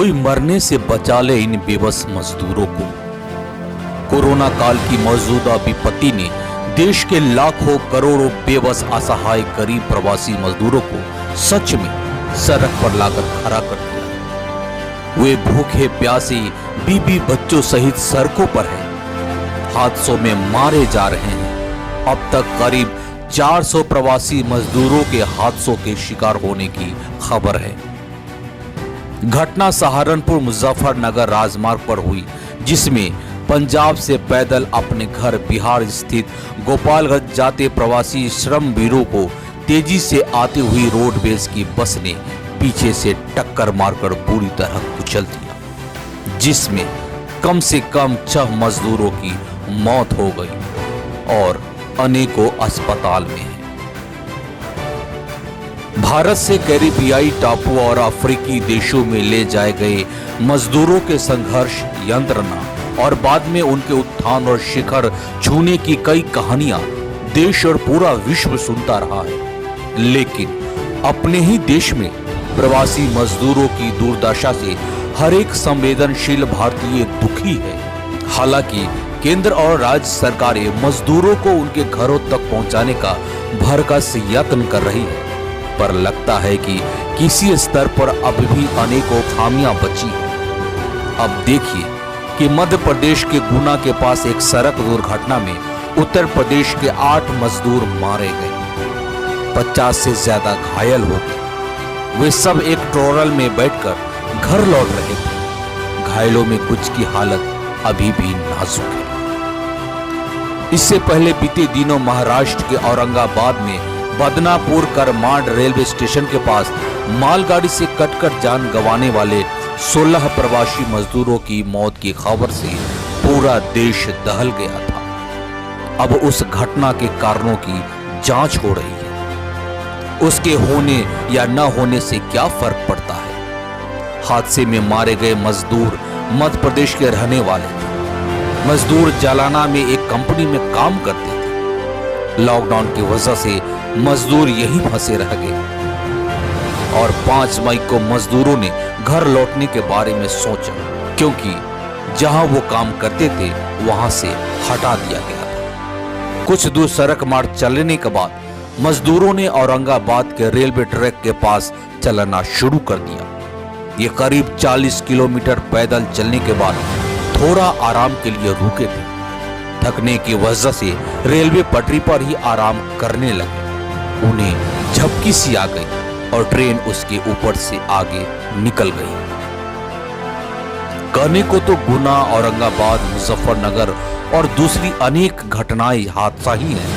कोई मरने से बचा ले इन बेबस मजदूरों को। कोरोना काल की मौजूदा विपत्ति ने देश के लाखों करोड़ों बेबस असहाय गरीब प्रवासी मजदूरों को सच में सड़क पर लाकर खड़ा कर दिया। वे भूखे प्यासे बीबी बच्चों सहित सड़कों पर हैं, हादसों में मारे जा रहे हैं। अब तक करीब 400 प्रवासी मजदूरों के हादसों के शिकार होने की खबर है। घटना सहारनपुर मुजफ्फरनगर राजमार्ग पर हुई, जिसमें पंजाब से पैदल अपने घर बिहार स्थित गोपालगंज जाते प्रवासी श्रमवीरों को तेजी से आती हुई रोडवेज की बस ने पीछे से टक्कर मारकर बुरी तरह कुचल दिया, जिसमें कम से कम 6 मजदूरों की मौत हो गई और अनेकों अस्पताल में हैं। भारत से कैरिबियाई टापू और अफ्रीकी देशों में ले जाए गए मजदूरों के संघर्ष, यंत्रणा और बाद में उनके उत्थान और शिखर छूने की कई कहानियां देश और पूरा विश्व सुनता रहा है। लेकिन अपने ही देश में प्रवासी मजदूरों की दुर्दशा से हर एक संवेदनशील भारतीय दुखी है। हालांकि केंद्र और राज्य सरकारें मजदूरों को उनके घरों तक पहुंचाने का भरकस यत्न कर रही है, पर लगता है कि किसी स्तर पर अब भी अनेकों खामियां बची हैं। अब देखिए कि मध्य प्रदेश के गुना के पास एक सड़क दुर्घटना में उत्तर प्रदेश के 8 मजदूर मारे गए, 50 से ज्यादा घायल हो गए। वे सब एक ट्रॉलर में बैठकर घर लौट रहे थे। घायलों में कुछ की हालत अभी भी नाजुक है। इससे पहले बीते दिनों महाराष्ट्र के औरंगाबाद में बदनापुर करमांड रेलवे स्टेशन के पास मालगाड़ी से कटकर जान गंवाने वाले 16 प्रवासी मजदूरों की मौत की खबर से पूरा देश दहल गया था। अब उस घटना के कारणों की जांच हो रही है। उसके होने या न होने से क्या फर्क पड़ता है। हादसे में मारे गए मजदूर मध्य प्रदेश के रहने वाले थे। मजदूर जालाना में एक कंपनी में काम करते थे। लॉकडाउन की वजह से मजदूर यहीं फंसे रह गए और 5 मई को मजदूरों ने घर लौटने के बारे में सोचा, क्योंकि जहां वो काम करते थे वहां से हटा दिया गया था। कुछ दूर सड़क मार्ग चलने के बाद मजदूरों ने औरंगाबाद के रेलवे ट्रैक के पास चलना शुरू कर दिया। ये करीब 40 किलोमीटर पैदल चलने के बाद थोड़ा आराम के लिए रुके थे। थकने की वजह से रेलवे पटरी पर ही आराम करने लगे। उन्हें झपकी सी आ गई और ट्रेन उसके ऊपर से आगे निकल गई। कहने को तो गुना, औरंगाबाद, मुजफ्फरनगर और दूसरी अनेक घटनाएं हादसा ही है,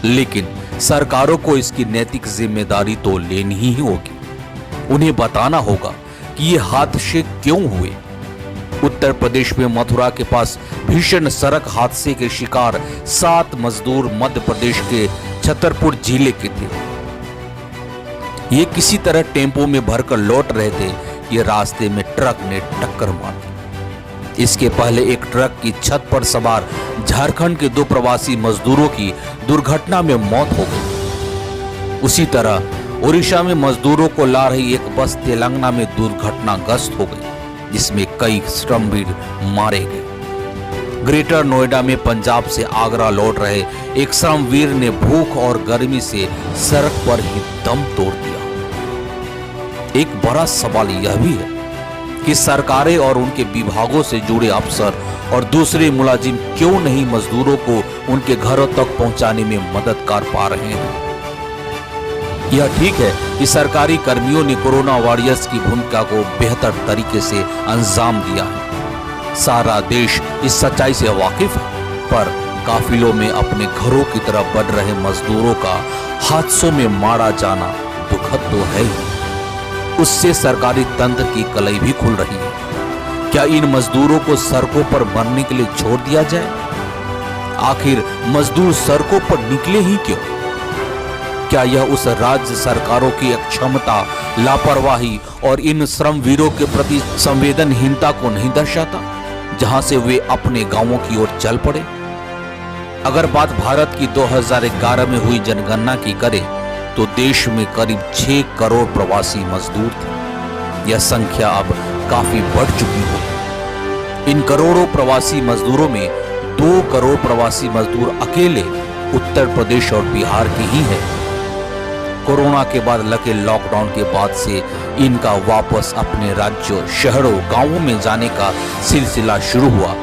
लेकिन सरकारों को इसकी नैतिक जिम्मेदारी तो लेनी ही होगी। उन्हें बताना होगा कि ये हादसे क्यों हुए। उत्तर प्रदेश में मथुरा के पास भीषण सड़क हादसे के शिकार 7 मजदूर मध्य प्रदेश के छतरपुर जिले के थे। ये किसी तरह टेम्पो में भरकर लौट रहे थे। ये रास्ते में ट्रक ने टक्कर मार दी। इसके पहले एक ट्रक की छत पर सवार झारखंड के 2 प्रवासी मजदूरों की दुर्घटना में मौत हो गई। उसी तरह ओडिशा में मजदूरों को ला रही एक बस तेलंगाना में दुर्घटनाग्रस्त हो गई, जिसमें कई श्रमवीर मारे गए। ग्रेटर नोएडा में पंजाब से आगरा लौट रहे एक श्रमवीर ने भूख और गर्मी से सड़क पर ही दम तोड़ दिया। एक बड़ा सवाल यह भी है कि सरकारें और उनके विभागों से जुड़े अफसर और दूसरे मुलाजिम क्यों नहीं मजदूरों को उनके घरों तक पहुंचाने में मदद कर पा रहे हैं। यह ठीक है कि सरकारी कर्मियों ने कोरोना वॉरियर्स की भूमिका को बेहतर तरीके से अंजाम दिया है। सारा देश इस सच्चाई से वाकिफ है, पर काफिलों में अपने घरों की तरफ बढ़ रहे मजदूरों का हादसों में मारा जाना दुखद तो है ही, उससे सरकारी तंत्र की कलई भी खुल रही है। क्या इन मजदूरों को सड़कों पर मरने के लिए छोड़ दिया जाए? आखिर मजदूर सड़कों पर निकले ही क्यों? क्या यह उस राज्य सरकारों की अक्षमता, लापरवाही और इन श्रमवीरों के प्रति संवेदनहीनता को नहीं दर्शाता, जहां से वे अपने गांवों की ओर चल पड़े? अगर बात भारत की 2011 में हुई जनगणना की करें तो देश में करीब 6 करोड़ प्रवासी मजदूर थे। यह संख्या अब काफी बढ़ चुकी हो। इन करोड़ों प्रवासी मजदूरों में 2 करोड़ प्रवासी मजदूर अकेले उत्तर प्रदेश और बिहार के ही हैं। कोरोना के बाद लगे लॉकडाउन के बाद से इनका वापस अपने राज्यों, शहरों, गांवों में जाने का सिलसिला शुरू हुआ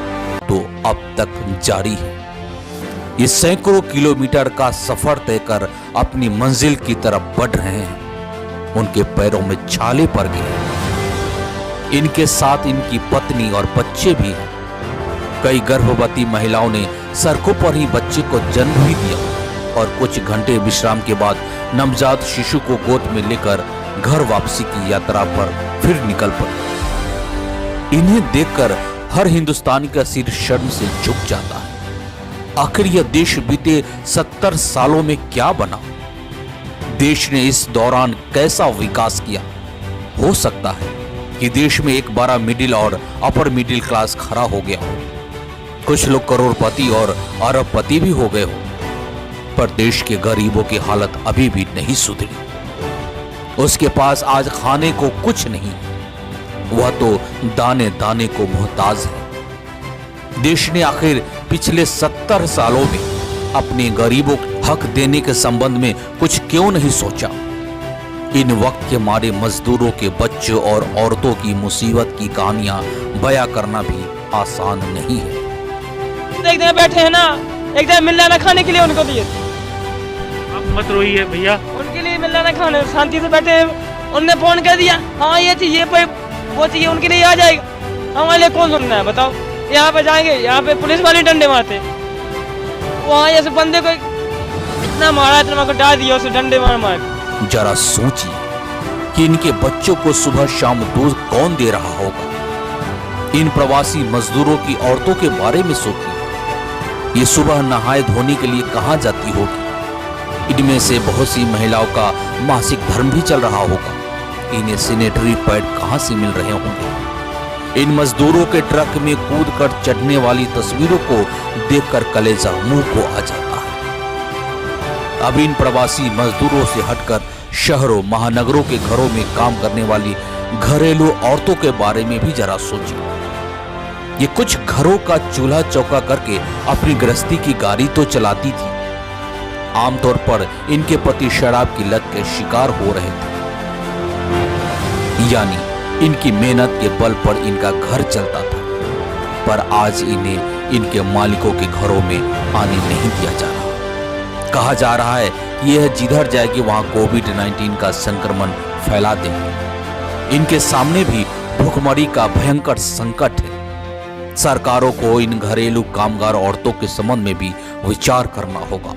तो अब तक जारी है। ये सैकड़ों किलोमीटर का सफर तय कर अपनी मंजिल की तरफ बढ़ रहे हैं। उनके पैरों में छाले पड़ गए। इनके साथ इनकी पत्नी और बच्चे भी हैं। कई गर्भवती महिलाओं ने सड़कों पर ही बच्चे को जन्म भी दिया और कुछ घंटे विश्राम के बाद नवजात शिशु को गोद में लेकर घर वापसी की यात्रा पर फिर निकल पड़े। इन्हें देखकर हर हिंदुस्तानी का सिर शर्म से झुक जाता है। आखिर यह देश बीते 70 सालों में क्या बना? देश ने इस दौरान कैसा विकास किया? हो सकता है कि देश में एक बार मिडिल और अपर मिडिल क्लास खड़ा हो गया हो, कुछ लोग करोड़पति और अरबपति भी हो गए हो, पर देश के गरीबों की हालत अभी भी नहीं सुधरी। उसके पास आज खाने को कुछ नहीं, वह तो दाने दाने को मोहताज है। देश ने आखिर पिछले 70 सालों में अपने गरीबों को हक देने के संबंध में कुछ क्यों नहीं सोचा? इन वक्त के मारे मजदूरों के बच्चों और औरतों की मुसीबत की कहानियां बयां करना भी आसान नहीं है। एक जगह बैठे हैं ना, एक जगह मिलना ना खाने के लिए उनको दिए। आप मत रोइए भैया, उनके लिए मिलना ना खाने, शांति से बैठे हैं। उनने फोन कर दिया, हाँ ये चाहिए वो चाहिए, उनके लिए आ जाएगा। हमारे लिए कौन सुनना है बताओ? यहाँ पे जाएंगे, यहाँ पे पुलिस वाले डंडे मारते, वहाँ ऐसे बंदे को इतना मारा, इतना को डाल दिया, उसे डंडे मार। जरा सोचिए कि इनके बच्चों को सुबह शाम दूध कौन दे रहा होगा। इन प्रवासी मजदूरों की औरतों के बारे में सोचिए, ये सुबह नहाए धोने के लिए कहाँ जाती होगी। इनमें से बहुत सी महिलाओं का मासिक धर्म भी चल रहा होगा। इन्हें सैनिटरी पैड कहाँ से मिल रहे होंगे। इन मजदूरों के ट्रक में कूदकर चढ़ने वाली तस्वीरों को देखकर कलेजा मुंह को आ जाता है। अब इन प्रवासी मजदूरों से हटकर शहरों, महानगरों के घरों में काम करने वाली घरेलू औरतों के बारे में भी जरा सोचिए। ये कुछ घरों का चूल्हा चौका करके अपनी गृहस्थी की गाड़ी तो चलाती थी। आमतौर पर इनके पति शराब की लत के शिकार हो रहे थे, यानी इनकी मेहनत के बल पर इनका घर चलता था। पर आज इन्हें इनके मालिकों के घरों में आने नहीं दिया जा रहा। कहा जा रहा है कि यह जिधर जाएगी वहां कोविड-19 का संक्रमण फैला देंगे। इनके सामने भी भुखमरी का भयंकर संकट है। सरकारों को इन घरेलू कामगार औरतों के संबंध में भी विचार करना होगा।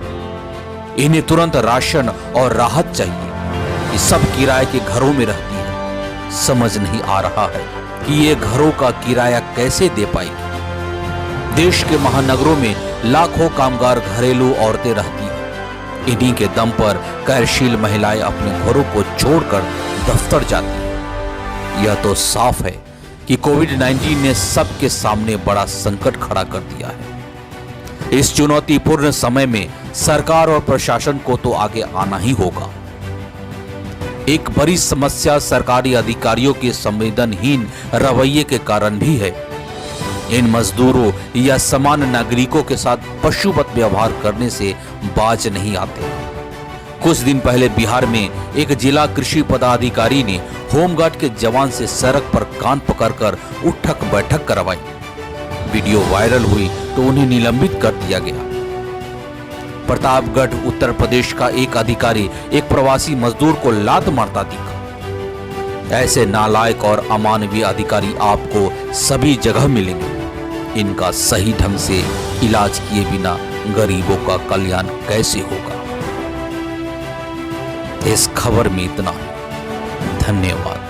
इन्हें तुरंत राशन और राहत चाहिए। ये सब किराए के घरों में रहती है। समझ नहीं आ रहा है कि ये घरों का किराया कैसे दे पाएगी। देश के महानगरों में लाखों कामगार घरेलू औरतें रहती हैं। इन्हीं के दम पर कार्यशील महिलाएं अपने घरों को छोड़कर दफ्तर जाती हैं। यह तो साफ है कि कोविड-19 ने सबके सामने बड़ा संकट खड़ा कर दिया है। इस चुनौतीपूर्ण समय में सरकार और प्रशासन को तो आगे आना ही होगा। एक बड़ी समस्या सरकारी अधिकारियों के संवेदनहीन रवैये के कारण भी है। इन मजदूरों या सामान्य नागरिकों के साथ पशुवत व्यवहार करने से बाज नहीं आते। कुछ दिन पहले बिहार में एक जिला कृषि पदाधिकारी ने होमगार्ड के जवान से सड़क पर कान पकड़कर उठक बैठक करवाई। वीडियो वायरल हुई तो उन्हें निलंबित कर दिया गया। प्रतापगढ़ उत्तर प्रदेश का एक अधिकारी एक प्रवासी मजदूर को लात मारता दिखा। ऐसे नालायक और अमानवीय अधिकारी आपको सभी जगह मिलेंगे। इनका सही ढंग से इलाज किए बिना गरीबों का कल्याण कैसे होगा। इस खबर में इतना। धन्यवाद।